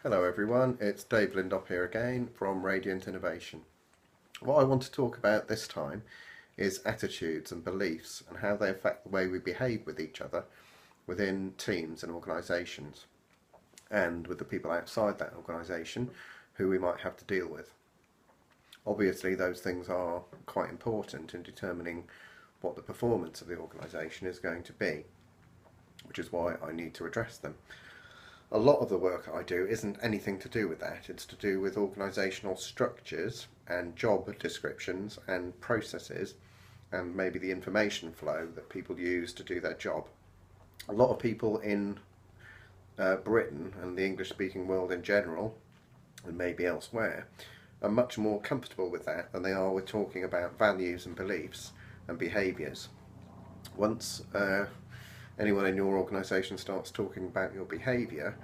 Hello everyone, it's Dave Lindop here again from Radiant Innovation. What I want to talk about this time is attitudes and beliefs and how they affect the way we behave with each other within teams and organisations and with the people outside that organisation who we might have to deal with. Obviously those things are quite important in determining what the performance of the organisation is going to be, which is why I need to address them. A lot of the work I do isn't anything to do with that. It's to do with organisational structures and job descriptions and processes and maybe the information flow that people use to do their job. A lot of people in Britain and the English speaking world in general, and maybe elsewhere, are much more comfortable with that than they are with talking about values and beliefs and behaviours. Once anyone in your organisation starts talking about your behaviour,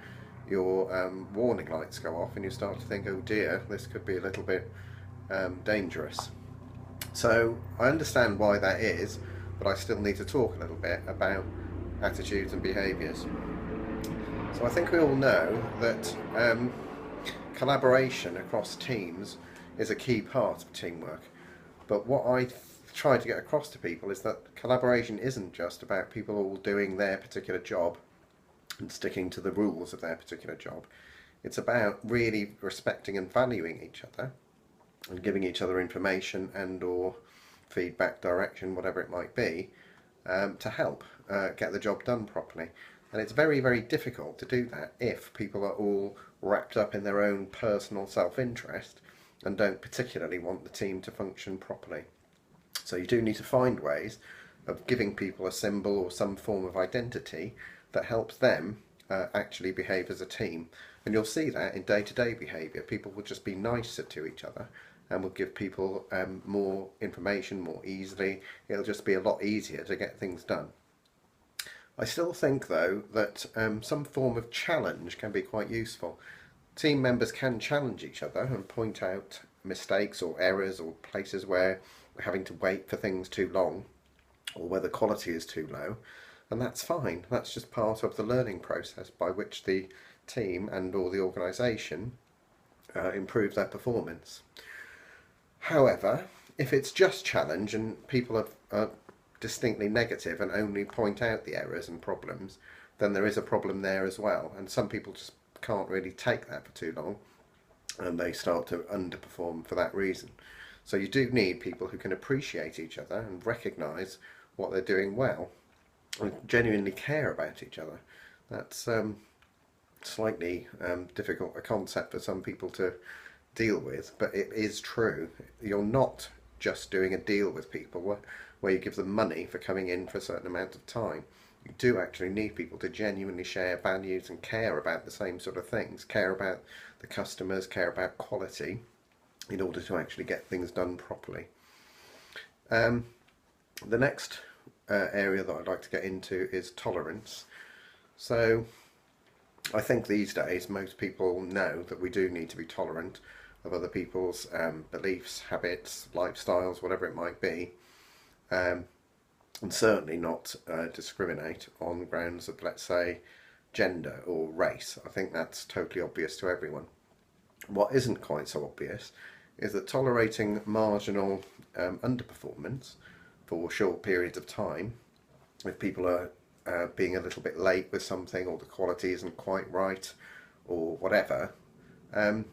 your warning lights go off and you start to think, oh dear, this could be a little bit dangerous. So I understand why that is, but I still need to talk a little bit about attitudes and behaviours. So I think we all know that collaboration across teams is a key part of teamwork, but what I try to get across to people is that collaboration isn't just about people all doing their particular job and sticking to the rules of their particular job. It's about really respecting and valuing each other and giving each other information and or feedback, direction, whatever it might be, to help get the job done properly. And it's very, very difficult to do that if people are all wrapped up in their own personal self-interest and don't particularly want the team to function properly. So you do need to find ways of giving people a symbol or some form of identity that helps them actually behave as a team. And you'll see that in day-to-day behaviour. People will just be nicer to each other and will give people more information more easily. It'll just be a lot easier to get things done. I still think though that some form of challenge can be quite useful. Team members can challenge each other and point out mistakes or errors or places where we're having to wait for things too long or where the quality is too low, and that's fine. That's just part of the learning process by which the team and or the organisation improve their performance. However, if it's just challenge and people are distinctly negative and only point out the errors and problems, then there is a problem there as well, and some people just can't really take that for too long and they start to underperform for that reason. So you do need people who can appreciate each other and recognise what they're doing well and genuinely care about each other. That's slightly difficult a concept for some people to deal with, but it is true. You're not just doing a deal with people where you give them money for coming in for a certain amount of time. You do actually need people to genuinely share values and care about the same sort of things, care about the customers, care about quality, in order to actually get things done properly. The next area that I'd like to get into is tolerance. So I think these days most people know that we do need to be tolerant of other people's beliefs, habits, lifestyles, whatever it might be, and certainly not discriminate on grounds of, let's say, gender or race. I think that's totally obvious to everyone. What isn't quite so obvious is that tolerating marginal underperformance for short periods of time, if people are being a little bit late with something or the quality isn't quite right or whatever, it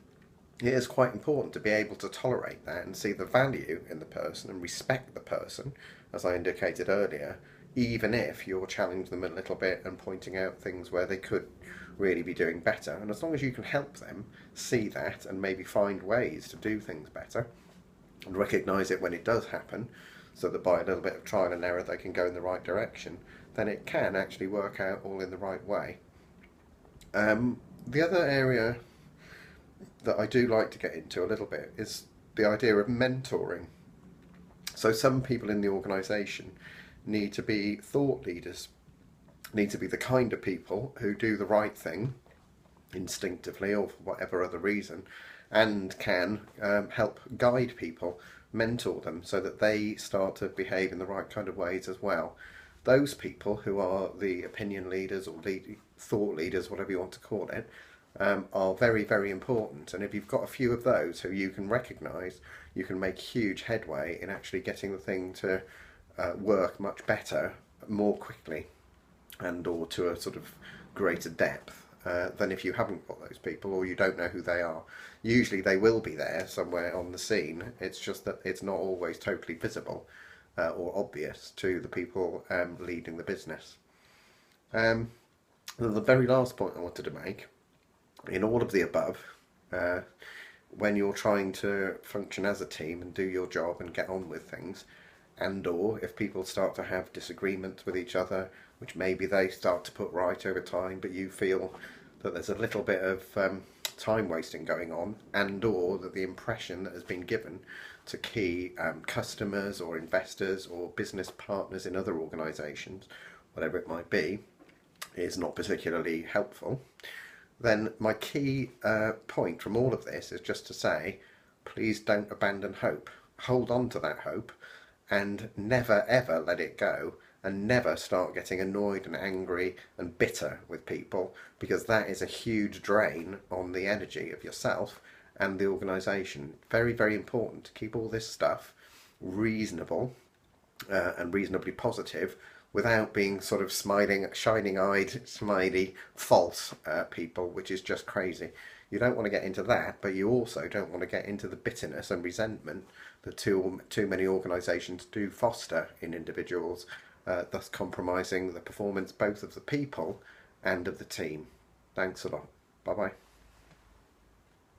is quite important to be able to tolerate that and see the value in the person and respect the person, as I indicated earlier, even if you're challenging them a little bit and pointing out things where they could really be doing better. And as long as you can help them see that and maybe find ways to do things better and recognise it when it does happen, so that by a little bit of trial and error they can go in the right direction, then it can actually work out all in the right way. The other area that I do like to get into a little bit is the idea of mentoring. So some people in the organisation need to be thought leaders, need to be the kind of people who do the right thing instinctively or for whatever other reason, and can help guide people, mentor them so that they start to behave in the right kind of ways as well. Those people who are the opinion leaders or thought leaders, whatever you want to call it, are very, very important. And if you've got a few of those who you can recognise, you can make huge headway in actually getting the thing to work much better, more quickly, and or to a sort of greater depth than if you haven't got those people or you don't know who they are. Usually they will be there somewhere on the scene. It's just that it's not always totally visible or obvious to the people leading the business. Um, the very last point I wanted to make, in all of the above, uh, when you're trying to function as a team and do your job and get on with things, and or if people start to have disagreements with each other, which maybe they start to put right over time, but you feel that there's a little bit of time wasting going on, and or that the impression that has been given to key customers or investors or business partners in other organisations, whatever it might be, is not particularly helpful, then my key point from all of this is just to say, please don't abandon hope. Hold on to that hope and never ever let it go, and never start getting annoyed and angry and bitter with people, because that is a huge drain on the energy of yourself and the organisation. Very, very important to keep all this stuff reasonable and reasonably positive without being sort of smiling, shining-eyed, smiley, false people, which is just crazy. You don't want to get into that, but you also don't want to get into the bitterness and resentment that too many organisations do foster in individuals, thus compromising the performance both of the people and of the team. Thanks a lot. Bye bye.